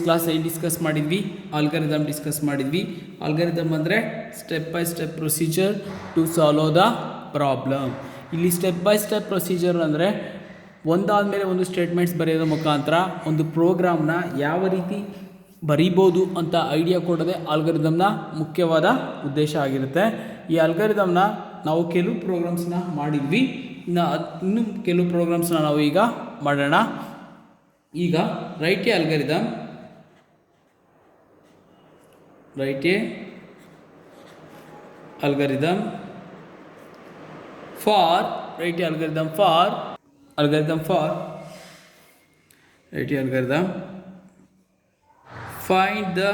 Class ಏನು discuss ಮಾಡಿದ್ವಿ, algorithm discuss ಮಾಡಿದ್ವಿ. ಆಲ್ಗರಿದಮ್ ಅಂದರೆ step by step procedure to solve the problem. ಇಲ್ಲಿ ಸ್ಟೆಪ್ ಬೈ ಸ್ಟೆಪ್ ಪ್ರೊಸೀಜರ್ ಅಂದರೆ ಒಂದಾದಮೇಲೆ ಒಂದು ಸ್ಟೇಟ್ಮೆಂಟ್ಸ್ ಬರೆಯೋದ್ರ ಮುಖಾಂತರ ಒಂದು ಪ್ರೋಗ್ರಾಮ್ನ ಯಾವ ರೀತಿ ಬರೀಬೋದು ಅಂತ ಐಡಿಯಾ ಕೊಡೋದೇ ಆಲ್ಗರಿದಮ್ನ ಮುಖ್ಯವಾದ ಉದ್ದೇಶ ಆಗಿರುತ್ತೆ. ಈ ಆಲ್ಗರಿದಮ್ನ ನಾವು ಕೆಲವು ಪ್ರೋಗ್ರಾಮ್ಸ್ನ ಮಾಡಿದ್ವಿ, ಇನ್ನು ಕೆಲವು ಪ್ರೋಗ್ರಾಮ್ಸ್ನ ನಾವು ಈಗ ಮಾಡೋಣ. ಈಗ right A algorithm write a algorithm for write a algorithm for write a algorithm find the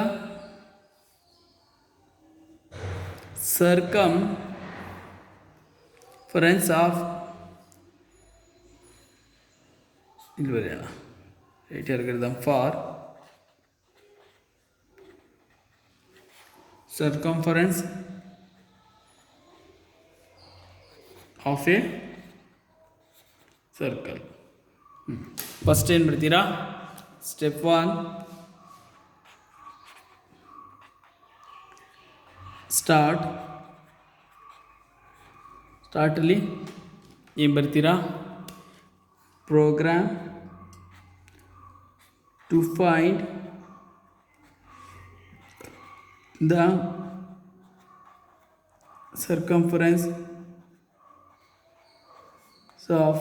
circumference of write a algorithm for circumference of a circle. First ಏನು ಬರ್ತೀರಾ, ಸ್ಟೆಪ್ 1 ಸ್ಟಾರ್ಟಲ್ಲಿ ಏನು ಬರ್ತೀರಾ, program to find the circumference of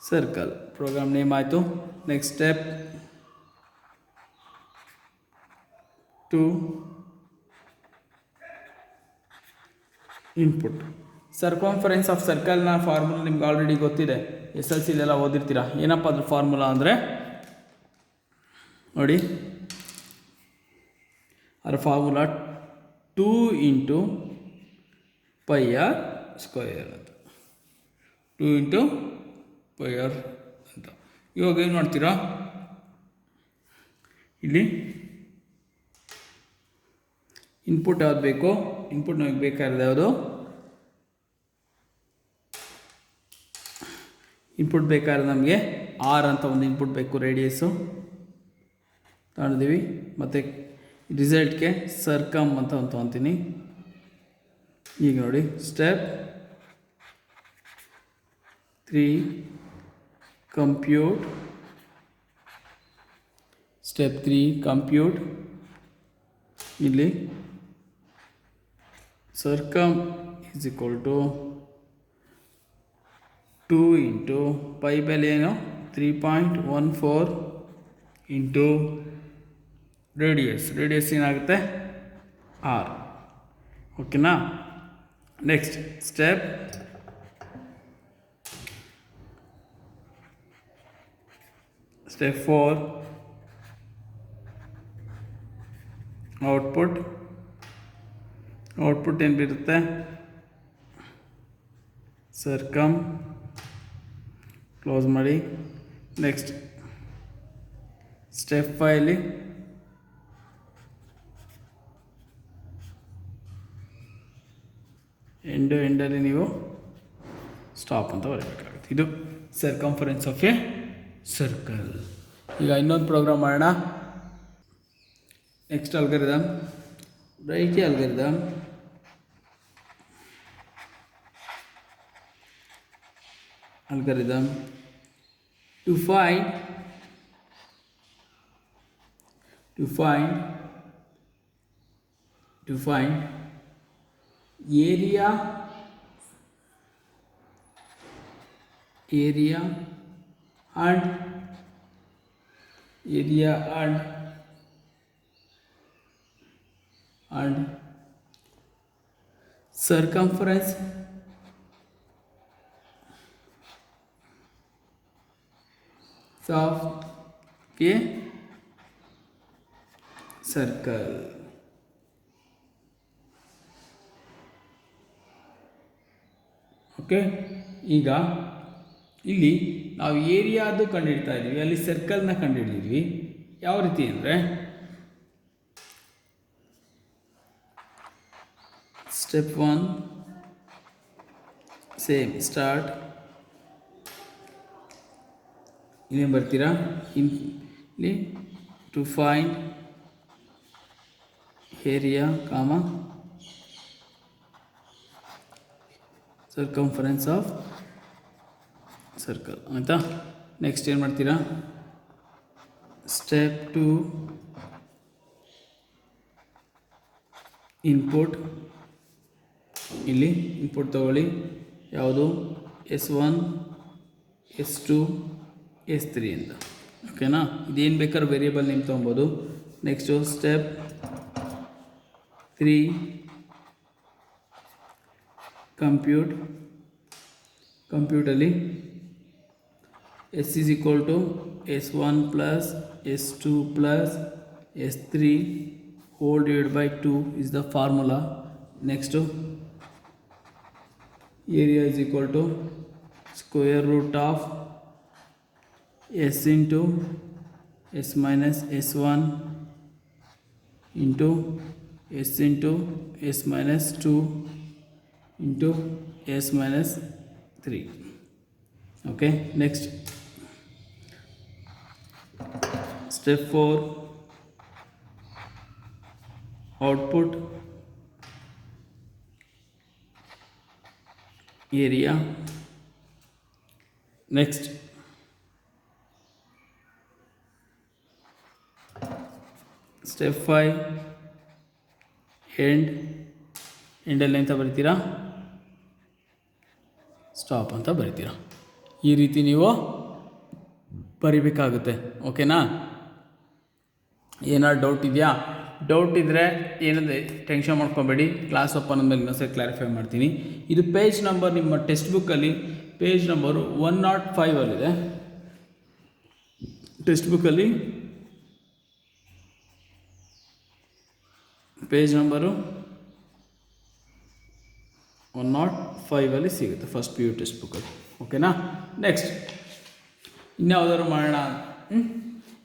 circle. Program name ಆಯಿತು. Next step 2 input. Circumference of ಸರ್ಕಲ್ನ formula ನಿಮ್ಗೆ already ಗೊತ್ತಿದೆ, SLC ಎಲ್ಲ ಓದಿರ್ತೀರ. ಏನಪ್ಪ ಅದ್ರ ಫಾರ್ಮುಲಾ ಅಂದರೆ ನೋಡಿ, ಅದರ ಫಾರ್ಮುಲಾ 2 × πr² ಅಂತ, 2 × πr ಅಂತ. ಇವಾಗ ಏನು ಮಾಡ್ತೀರಾ, ಇಲ್ಲಿ ಇನ್ಪುಟ್ ಯಾವ್ದು ಬೇಕೋ, ಇನ್ಪುಟ್ ನಮಗೆ ಬೇಕಾಗಿರೋದು ಯಾವುದು, ಇನ್ಪುಟ್ ಬೇಕಾದ್ರೆ ನಮಗೆ ಆರ್ ಅಂತ ಒಂದು ಇನ್ಪುಟ್ ಬೇಕು, ರೇಡಿಯಸ್ಸು ತಗೊಂಡಿದ್ದೀವಿ. ಮತ್ತು ರಿಸಲ್ಟ್ಗೆ ಸರ್ಕಮ್ ಅಂತ ತೊಗೊತೀನಿ. ಈಗ ನೋಡಿ, ಸ್ಟೆಪ್ 3 ಕಂಪ್ಯೂಟ್. Step 3 compute. ಇಲ್ಲಿ circum is equal to 2 × pi ಬೆಲೆ ಏನು 3.14 ಇಂಟು ರೇಡಿಯಸ್ ಏನಾಗುತ್ತೆ ಆರ್. ಓಕೆನಾ. ನೆಕ್ಸ್ಟ್ ಸ್ಟೆಪ್ ಸ್ಟೆಪ್ 4 ಔಟ್ಪುಟ್ ಏನು ಬರುತ್ತೆ, ಸರ್ಕಮ್ ಕ್ಲೋಸ್ ಮಾಡಿ. ನೆಕ್ಸ್ಟ್ ಸ್ಟೆಪ್ 5 ಎಂಡಲ್ಲಿ ನೀವು ಸ್ಟಾಪ್ ಅಂತ ಬರಬೇಕಾಗುತ್ತೆ. ಇದು ಸರ್ಕಂಫರೆನ್ಸ್ ಆಫ್ ಎ ಸರ್ಕಲ್. ಈಗ ಇನ್ನೊಂದು ಪ್ರೋಗ್ರಾಮ್ ಮಾಡೋಣ. Next algorithm, write a algorithm to find area and circumference of a circle. ಓಕೆ. ಈಗ ಇಲ್ಲಿ ನಾವು ಏರಿಯಾದು ಕಂಡುಹಿಡ್ತಾ ಇದ್ದೀವಿ, ಅಲ್ಲಿ ಸರ್ಕಲ್ನ ಕಂಡುಹಿಡಿದ್ವಿ. ಯಾವ ರೀತಿ ಅಂದರೆ, ಸ್ಟೆಪ್ 1 ಸೇಮ್ ಸ್ಟಾರ್ಟ್. ಇನ್ನೇನು ಬರ್ತೀರಾ, ಇಲ್ಲಿ ಟು ಫೈಂಡ್ ಏರಿಯಾ ಕಾಮ ಸರ್ಕಂಫರೆನ್ಸ್ ಆಫ್ ಸರ್ಕಲ್ ಆಯಿತಾ. ನೆಕ್ಸ್ಟ್ ಏನು ಮಾಡ್ತೀರಾ, ಸ್ಟೆಪ್ 2 ಇನ್ಪುಟ್. ಇಲ್ಲಿ ಇನ್ಪುಟ್ ತಗೊಳ್ಳಿ, ಯಾವುದು S1 S2 S3 ಅಂತ. ಓಕೆನಾ, ಇದೇನು ಬೇಕಾದ್ರೂ ವೇರಿಯೇಬಲ್ ನೇಮ್ ತೊಗೊಬೋದು. Next step 3 ಕಂಪ್ಯೂಟಲ್ಲಿ S is equal to S1 plus S2 plus S3 whole divided by 2 is the formula. Next, area is equal to square root of S into S minus S1 into S into S minus 2 into S minus 3. Okay, next step 4 output area. Next step 5 ಎಂಡಲ್ಲಿ ಅಂತ ಬರಿತೀರಾ, stop ಅಂತ ಬರಿತೀರಾ. ಈ ರೀತಿ ನೀವು ಬರಿಬೇಕಾಗುತ್ತೆ. ಓಕೆನಾ, ಏನಾದ್ರು doubt ಇದೆಯಾ? Doubt ಇದ್ದರೆ ಏನಂದರೆ ಟೆನ್ಷನ್ ಮಾಡ್ಕೊಬೇಡಿ, ಕ್ಲಾಸ್ ಓಪನ್ ಆದಮೇಲೆ ಇನ್ನೊಂದ್ಸರಿ ಕ್ಲಾರಿಫೈ ಮಾಡ್ತೀನಿ. ಇದು ಪೇಜ್ ನಂಬರ್ ನಿಮ್ಮ ಟೆಕ್ಸ್ಟ್ ಬುಕ್ಕಲ್ಲಿ ಪೇಜ್ ನಂಬರು 105 ಟೆಕ್ಸ್ಟ್ ಬುಕ್ಕಲ್ಲಿ ಪೇಜ್ ನಂಬರು 105 ಸಿಗುತ್ತೆ, ಫಸ್ಟ್ PU ಟೆಕ್ಸ್ಟ್ ಬುಕ್ಕಲ್ಲಿ. ಓಕೆನಾ, ನೆಕ್ಸ್ಟ್ ಇನ್ಯಾವುದಾದ್ರು ಮಾಡೋಣ.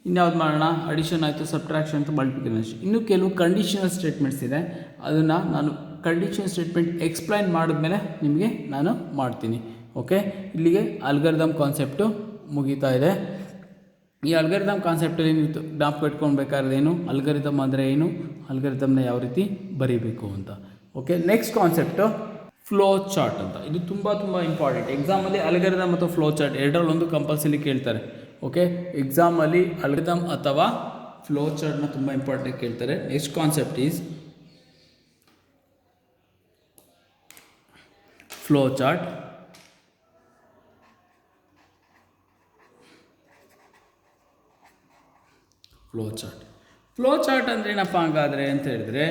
ಇನ್ಯಾವ್ದು ಮಾಡೋಣ? ಅಡಿಷನ್ ಆಯಿತು, ಸಬ್ಟ್ರಾಕ್ಷನ್ ಆಯಿತು, ಮಲ್ಟಿಪ್ಲಿಕೇಷನ್. ಇನ್ನು ಕೆಲವು ಕಂಡೀಷನಲ್ ಸ್ಟೇಟ್ಮೆಂಟ್ಸ್ ಇದೆ, ಅದನ್ನು ನಾನು ಕಂಡೀಷನ್ ಸ್ಟೇಟ್ಮೆಂಟ್ ಎಕ್ಸ್ಪ್ಲೈನ್ ಮಾಡಿದ್ಮೇಲೆ ನಿಮಗೆ ನಾನು ಮಾಡ್ತೀನಿ. ಓಕೆ, ಇಲ್ಲಿಗೆ ಅಲ್ಗಾರಿದಮ್ ಕಾನ್ಸೆಪ್ಟು ಮುಗೀತಾ ಇದೆ. ಈ ಅಲ್ಗಾರಿದಮ್ ಕಾನ್ಸೆಪ್ಟಲ್ಲಿ ನೀವು ಜ್ಞಾಪಕ ಇಟ್ಕೊಳ್ಬೇಕಾದ್ರೆ ಏನು, ಅಲ್ಗಾರಿದಮ್ ಅಂದರೆ ಏನು, ಅಲ್ಗಾರಿದಮ್ನ ಯಾವ ರೀತಿ ಬರೀಬೇಕು ಅಂತ. Okay, next concept flow chart ಅಂತ. ಇದು ತುಂಬ ಇಂಪಾರ್ಟೆಂಟ್. ಎಕ್ಸಾಮಲ್ಲಿ ಅಲ್ಗಾರಿದಮ್ ಮತ್ತು ಫ್ಲೋ ಚಾರ್ಟ್ ಎರಡರಲ್ಲೊಂದು ಕಂಪಲ್ಸರಿ ಕೇಳ್ತಾರೆ. ಓಕೆ, ಎಕ್ಸಾಮಲ್ಲಿ ಅಲ್ಗಾರಿದಮ್ ಅಥವಾ ಫ್ಲೋ ಚಾರ್ಟ್ನ ತುಂಬ ಇಂಪಾರ್ಟೆಂಟ್ ಕೇಳ್ತಾರೆ. Next concept is flow chart. Flow chart ಅಂದರೆ ಏನಪ್ಪ ಹಂಗಾದರೆ ಅಂತ ಹೇಳಿದ್ರೆ,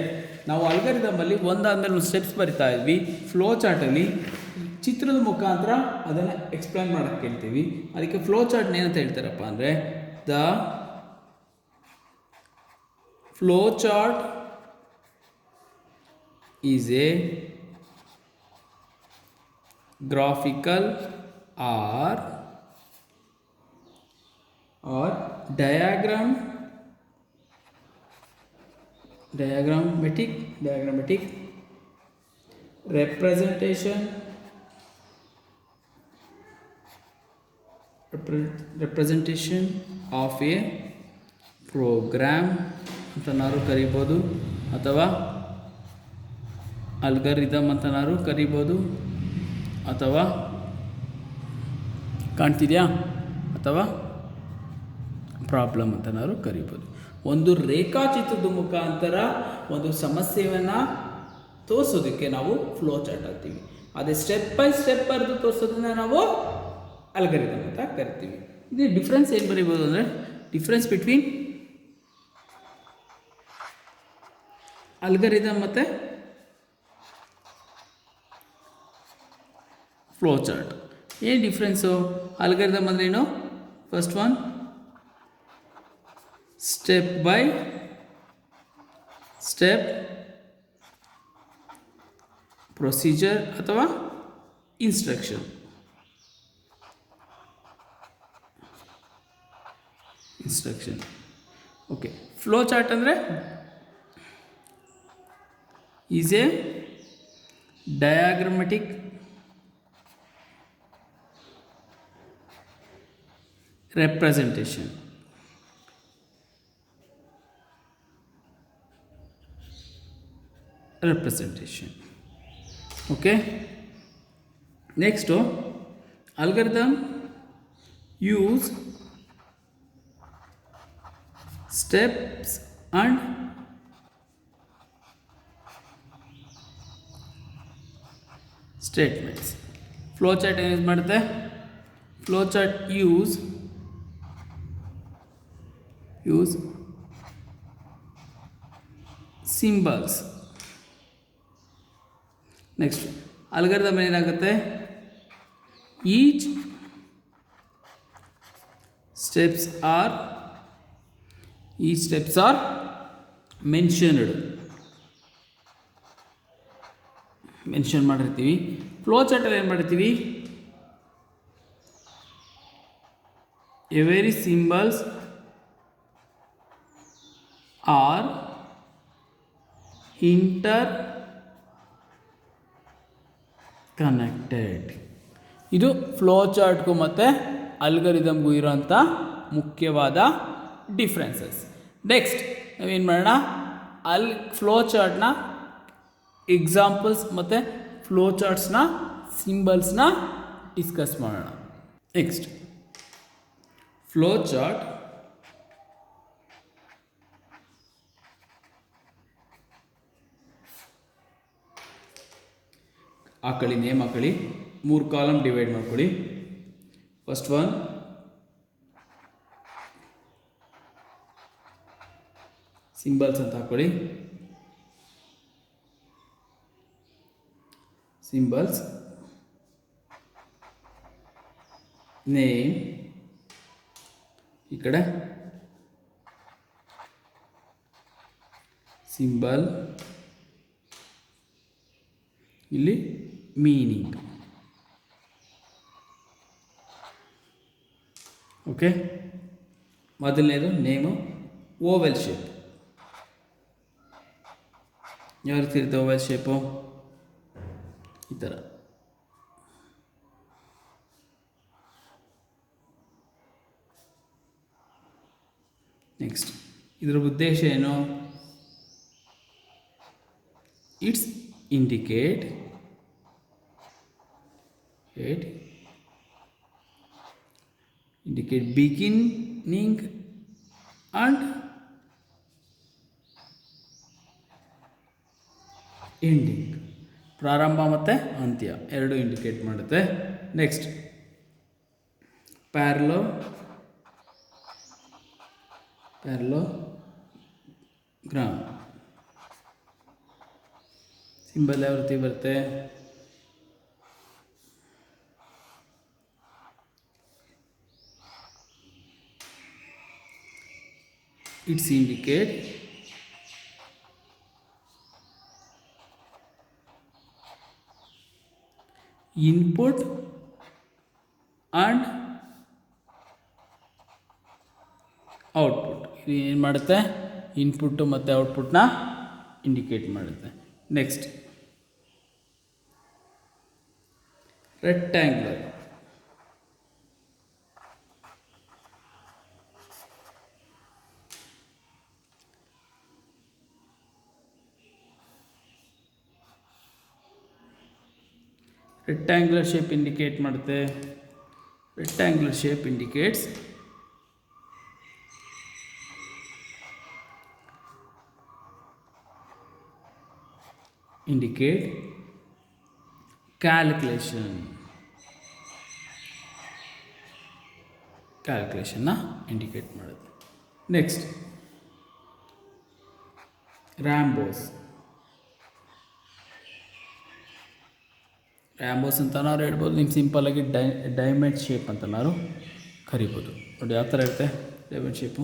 ನಾವು ಅಲ್ಗಾರಿದಮಲ್ಲಿ ಒಂದಾದ್ಮೇಲೆ ಒಂದು ಸ್ಟೆಪ್ಸ್ ಬರಿತಾ ಇದ್ವಿ. ಫ್ಲೋ ಚಾರ್ಟಲ್ಲಿ ಚಿತ್ರದ ಮುಖಾಂತರ ಅದನ್ನು ಎಕ್ಸ್ಪ್ಲೈನ್ ಮಾಡೋಕ್ಕೆ ಕೇಳ್ತೀವಿ. ಅದಕ್ಕೆ ಫ್ಲೋ ಚಾರ್ಟ್ನ ಏನಂತ ಹೇಳ್ತಾರಪ್ಪ ಅಂದರೆ, the flow chart is a graphical or diagrammatic representation of a program ಅಂತನಾರು ಕರಿಬೋದು, ಅಥವಾ ಅಲ್ಗಾರಿದಮ್ ಅಂತನಾರು ಕರಿಬೋದು, ಅಥವಾ ಕಾಣ್ತಿದೆಯಾ, ಅಥವಾ ಪ್ರಾಬ್ಲಮ್ ಅಂತನಾರು ಕರಿಬೋದು. ಒಂದು ರೇಖಾಚಿತ್ರದ ಮುಖಾಂತರ ಒಂದು ಸಮಸ್ಯೆಯನ್ನು ತೋರಿಸೋದಕ್ಕೆ ನಾವು ಫ್ಲೋ ಚಾರ್ಟ್ ಹಾಕ್ತೀವಿ. ಅದೇ ಸ್ಟೆಪ್ ಬೈ ಸ್ಟೆಪ್ ಬರೆದು ತೋರಿಸೋದನ್ನ ನಾವು ಅಲ್ಗಾರಿದಮ್ ಅಂತ ಕರಿತೀವಿ. ಇದು ಡಿಫ್ರೆನ್ಸ್ ಏನು ಬರೀಬೋದು ಅಂದರೆ, ಡಿಫ್ರೆನ್ಸ್ ಬಿಟ್ವೀನ್ ಅಲ್ಗಾರಿದಮ್ ಮತ್ತು ಫ್ಲೋ ಚಾರ್ಟ್. ಏನು ಡಿಫ್ರೆನ್ಸು? ಅಲ್ಗಾರಿದಮ್ ಅಂದರೆ ಏನು? First one, step by step procedure ಅಥವಾ ಇನ್ಸ್ಟ್ರಕ್ಷನ್. ಓಕೆ, ಫ್ಲೋ ಚಾರ್ಟ್ ಅಂದರೆ is a diagrammatic representation representation. Okay, next algorithm use steps and statements. Flow chart ಏನು use ಮಾಡುತ್ತೆ? Flow chart use symbols. Next algorithm ಏನಾಗುತ್ತೆ? Each steps are mention ಮಾಡಿರ್ತೀವಿ. Flow ಚಾರ್ಟಲ್ಲಿ ಏನು ಮಾಡಿರ್ತೀವಿ? Every symbols are interconnected. ಇದು flow ಚಾರ್ಟ್ಗೂ ಮತ್ತು ಅಲ್ಗರಿದಮ್ಗೂ ಇರೋಂಥ ಮುಖ್ಯವಾದ ಡಿಫ್ರೆನ್ಸಸ್. ನೆಕ್ಸ್ಟ್ ನಾವೇನು ಮಾಡೋಣ? ಫ್ಲೋ ಚಾರ್ಟ್ನ ಎಕ್ಸಾಂಪಲ್ಸ್ ಮತ್ತು ಫ್ಲೋ ಚಾರ್ಟ್ಸ್ನ ಸಿಂಬಲ್ಸ್ನ ಡಿಸ್ಕಸ್ ಮಾಡೋಣ. ನೆಕ್ಸ್ಟ್ ಫ್ಲೋ ಚಾರ್ಟ್ ಹಾಕೊಳ್ಳಿ, ನೇಮ್ ಹಾಕೊಳ್ಳಿ, 3 ಕಾಲಮ್ ಡಿವೈಡ್ ಮಾಡ್ಕೊಳ್ಳಿ. ಫಸ್ಟ್ ಒನ್ ಸಿಂಬಲ್ಸ್ ಅಂತ ಹಾಕೊಳ್ಳಿ. ಸಿಂಬಲ್ಸ್, ನೇಮ್ ಈ ಕಡೆ, ಸಿಂಬಲ್ ಇಲ್ಲಿ, ಮೀನಿಂಗ್. ಓಕೆ, ಮೊದಲನೇದು ನೇಮು ಓವೆಲ್ ಶೇಪ್. ಯಾವ ರೀತಿ ಇರುತ್ತೆ ಓವೆಲ್ ಶೇಪು? ಈ ಥರ. ನೆಕ್ಸ್ಟ್ ಇದರ ಉದ್ದೇಶ ಏನು? It's indicate beginning and ending. ಪ್ರಾರಂಭ ಮತ್ತು ಅಂತ್ಯ ಎರಡು ಇಂಡಿಕೇಟ್ ಮಾಡುತ್ತೆ. ನೆಕ್ಸ್ಟ್ ಪ್ಯಾರಲೋಗ್ರಾಮ್ ಸಿಂಬಲ್ ಯಾವ ರೀತಿ ಬರುತ್ತೆ? It's indicate input and output. ಇದು ಏನು ಮಾಡುತ್ತೆ? ಇನ್ಪುಟ್ಟು ಮತ್ತು ಔಟ್ಪುಟ್ನ ಇಂಡಿಕೇಟ್ ಮಾಡುತ್ತೆ. Next rectangular. Rectangular shape indicate ಮಾಡುತ್ತೆ. ರೆಕ್ಟ್ಯಾಂಗ್ಯುಲರ್ ಶೇಪ್ ಇಂಡಿಕೇಟ್ಸ್ ಕ್ಯಾಲ್ಕುಲೇಷನ್ನ ಇಂಡಿಕೇಟ್ ಮಾಡುತ್ತೆ. ನೆಕ್ಸ್ಟ್ ರ್ಯಾಂಬೋಸ್ ಅಂತನಾರು ಹೇಳ್ಬೋದು, ನಿಮ್ಮ ಸಿಂಪಲ್ಲಾಗಿ ಡೈಮಂಡ್ ಶೇಪ್ ಅಂತನಾರು ಕರಿಬೋದು. ನೋಡಿ ಯಾವ ಥರ ಇರುತ್ತೆ ಡೈಮಂಡ್ ಶೇಪು.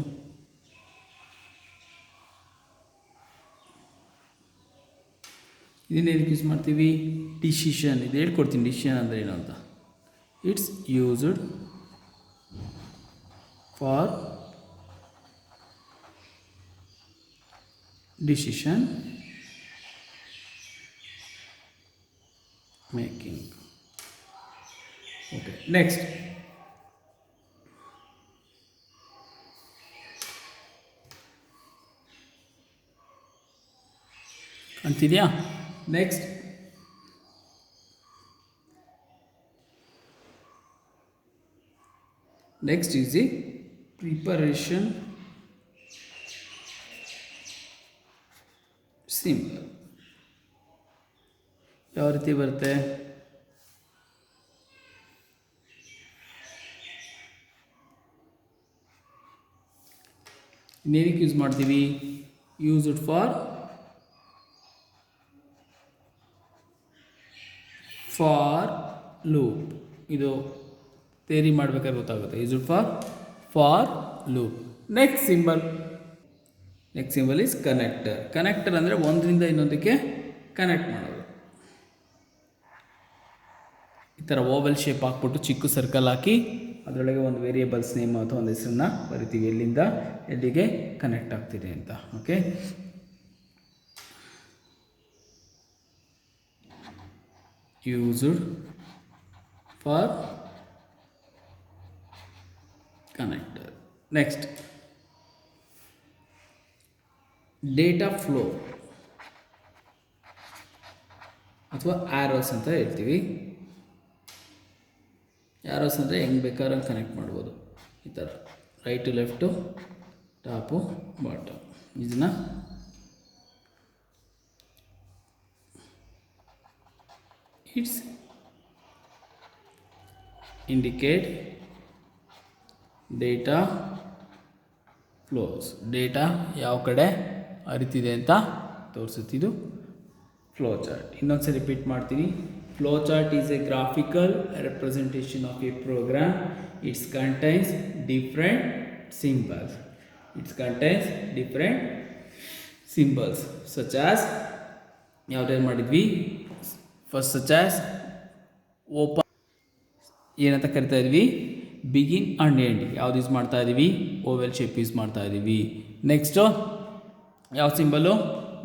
ಇದನ್ನ ಏನಕ್ಕೆ ಯೂಸ್ ಮಾಡ್ತೀವಿ? ಡಿಸಿಷನ್. ಇದು ಹೇಳ್ಕೊಡ್ತೀನಿ ಡಿಸಿಷನ್ ಅಂದರೆ ಏನು ಅಂತ. It's used for decision making. Okay, next ಅಂತಿದೆಯಾ? Next is the preparation symbol. ಯಾವ ರೀತಿ ಬರುತ್ತೆ? ಇನ್ನೇನಕ್ಕೆ ಯೂಸ್ ಮಾಡ್ತೀವಿ? Use it for loop. ಇದು ಥಿಯರಿ ಮಾಡ್ಬೇಕಾದ್ರೆ ಗೊತ್ತಾಗುತ್ತೆ. Use it for loop. Next symbol is connector. Connector ಅಂದರೆ ಒಂದರಿಂದ ಇನ್ನೊಂದಕ್ಕೆ ಕನೆಕ್ಟ್ ಮಾಡೋದು. ಈ ಥರ ಓವಲ್ ಶೇಪ್ ಹಾಕ್ಬಿಟ್ಟು ಚಿಕ್ಕ ಸರ್ಕಲ್ ಹಾಕಿ ಅದರೊಳಗೆ ಒಂದು ವೇರಿಯೇಬಲ್ಸ್ ನೇಮ್ ಅಥವಾ ಒಂದು ಹೆಸರನ್ನ ಬರಿತೀವಿ, ಎಲ್ಲಿಂದ ಎಲ್ಲಿಗೆ ಕನೆಕ್ಟ್ ಆಗ್ತಿದೆ ಅಂತ. Okay, used for connector. Next data flow ಅಥವಾ ಆರೋಸ್ ಅಂತ ಹೇಳ್ತೀವಿ. ಆರೋಸ್ ಅಂದರೆ ಹೆಂಗೆ ಬೇಕಾದ್ರೆ ಕನೆಕ್ಟ್ ಮಾಡ್ಬೋದು. ಈ ಥರ ರೈಟು ಲೆಫ್ಟು ಟಾಪು ಬಾಟಮ್. ಇದನ್ನು it's indicate data flows. Data ಯಾವ ಕಡೆ ಹರಿತಿದೆ ಅಂತ ತೋರಿಸುತ್ತಿದ್ದು ಫ್ಲೋ ಚಾರ್ಟ್. ಇನ್ನೊಂದ್ಸರಿ ರಿಪೀಟ್ ಮಾಡ್ತೀನಿ. Flow chart is a graphical representation of a program. It contains different symbols. Such as ಯಾವುದೇನು ಮಾಡಿದ್ವಿ ಫಸ್ಟ್ such as ಓಪನ್ ಏನಂತ ಕರಿತಾ ಇದ್ವಿ? Begin and end. ಯಾವ್ದು ಯೂಸ್ ಮಾಡ್ತಾ ಇದ್ದೀವಿ? ಓವೆಲ್ ಶೇಪ್ ಯೂಸ್ ಮಾಡ್ತಾ ಇದ್ದೀವಿ. ನೆಕ್ಸ್ಟು ಯಾವ ಸಿಂಬಲು?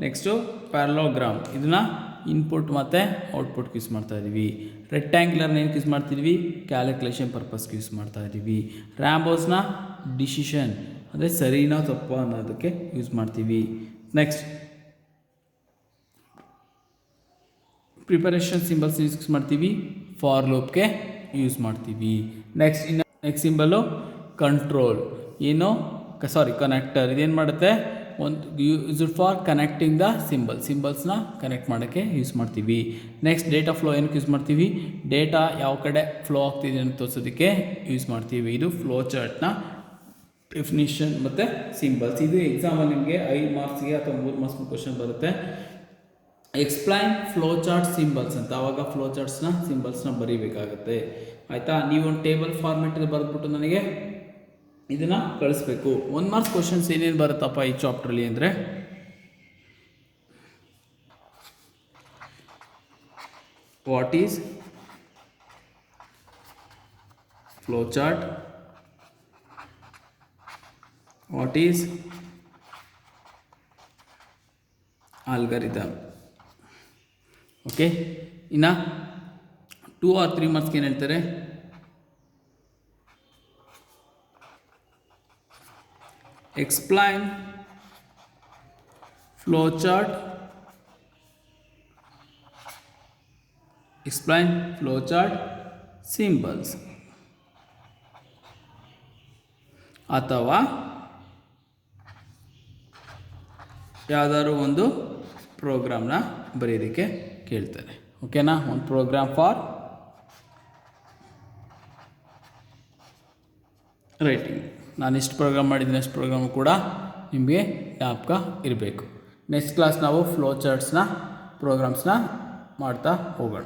Next parallelogram. ಇದನ್ನು ಇನ್ಪುಟ್ ಮತ್ತು ಔಟ್ಪುಟ್ಗೆ ಯೂಸ್ ಮಾಡ್ತಾ ಇದ್ದೀವಿ. ರೆಕ್ಟ್ಯಾಂಗ್ಯುಲರ್ನ ಏನಕ್ಕೆ ಯೂಸ್ ಮಾಡ್ತಿದ್ವಿ? ಕ್ಯಾಲ್ಕುಲೇಷನ್ ಪರ್ಪಸ್ಗೆ ಯೂಸ್ ಮಾಡ್ತಾ ಇದ್ದೀವಿ. ರ್ಯಾಂಬೋಸ್ನ ಡಿಸಿಷನ್ ಅಂದರೆ ಸರಿನೋ ತಪ್ಪೋ ಅನ್ನೋದಕ್ಕೆ ಯೂಸ್ ಮಾಡ್ತೀವಿ. ನೆಕ್ಸ್ಟ್ ಪ್ರಿಪರೇಷನ್ ಸಿಂಬಲ್ಸ್ ಯೂಸ್ ಮಾಡ್ತೀವಿ, ಫಾರ್ ಲೂಪ್ಗೆ ಯೂಸ್ ಮಾಡ್ತೀವಿ. Next symbol control. ಏನು? ಕನೆಕ್ಟರ್. ಇದೇನು ಮಾಡುತ್ತೆ? ಒಂದು ಯೂಸ್ ಫಾರ್ ಕನೆಕ್ಟಿಂಗ್ ದ ಸಿಂಬಲ್ಸ್ನ ಕನೆಕ್ಟ್ ಮಾಡೋಕ್ಕೆ ಯೂಸ್ ಮಾಡ್ತೀವಿ. ನೆಕ್ಸ್ಟ್ ಡೇಟಾ ಫ್ಲೋ ಏನಕ್ಕೆ ಯೂಸ್ ಮಾಡ್ತೀವಿ? ಡೇಟಾ ಯಾವ ಕಡೆ ಫ್ಲೋ ಆಗ್ತಿದೆ ಅಂತ ತೋರಿಸೋದಕ್ಕೆ ಯೂಸ್ ಮಾಡ್ತೀವಿ. ಇದು ಫ್ಲೋ ಚಾರ್ಟ್ನ ಡೆಫಿನಿಷನ್ ಮತ್ತು ಸಿಂಬಲ್ಸ್. ಇದು ಎಕ್ಸಾಮಲ್ಲಿ ನಿಮಗೆ 5 ಮಾರ್ಕ್ಸ್ಗೆ ಅಥವಾ 3 ಮಾರ್ಕ್ಸ್ಗೆ ಕ್ವಶನ್ ಬರುತ್ತೆ. ಎಕ್ಸ್ಪ್ಲೈನ್ ಫ್ಲೋ ಚಾರ್ಟ್ ಸಿಂಬಲ್ಸ್ ಅಂತ. ಆವಾಗ ಫ್ಲೋ ಚಾರ್ಟ್ಸ್ನ ಸಿಂಬಲ್ಸ್ನ ಬರೀಬೇಕಾಗುತ್ತೆ. ಆಯಿತಾ? ನೀವು ಒಂದು ಟೇಬಲ್ ಫಾರ್ಮೆಟಲ್ಲಿ ಬರೆದ್ಬಿಟ್ಟು ನನಗೆ ಇದನ್ನು ಕಳಿಸ್ಬೇಕು. 1 ಮಾರ್ಕ್ಸ್ ಕ್ವಶನ್ಸ್ ಏನೇನು ಬರುತ್ತಪ್ಪ ಈ ಚಾಪ್ಟ್ರಲ್ಲಿ ಅಂದರೆ, what is flow chart, what is algorithm. Okay, ಇನ್ನು 2 or 3 ಮಾರ್ಕ್ಸ್ಗೆ ಏನು ಹೇಳ್ತಾರೆ? Explain flowchart. Explain flowchart symbols. ಅಥವಾ ಯಾವುದಾದ್ರು ಒಂದು ಪ್ರೋಗ್ರಾಮ್ನ ಬರೆಯೋದಕ್ಕೆ ಕೇಳ್ತಾರೆ. ಓಕೆನಾ? ಒಂದು ಪ್ರೋಗ್ರಾಮ್ ಫಾರ್ ರೈಟಿಂಗ್. ನಾನು ಎಷ್ಟು ಪ್ರೋಗ್ರಾಮ್ ಮಾಡಿದ್ದೀನಿ ಅಷ್ಟು ಪ್ರೋಗ್ರಾಮ್ ಕೂಡ ನಿಮಗೆ ಜ್ಞಾಪಕ ಇರಬೇಕು. ನೆಕ್ಸ್ಟ್ ಕ್ಲಾಸ್ ನಾವು ಫ್ಲೋ ಚಾರ್ಟ್ಸ್ನ ಪ್ರೋಗ್ರಾಮ್ಸ್ನ ಮಾಡ್ತಾ ಹೋಗೋಣ.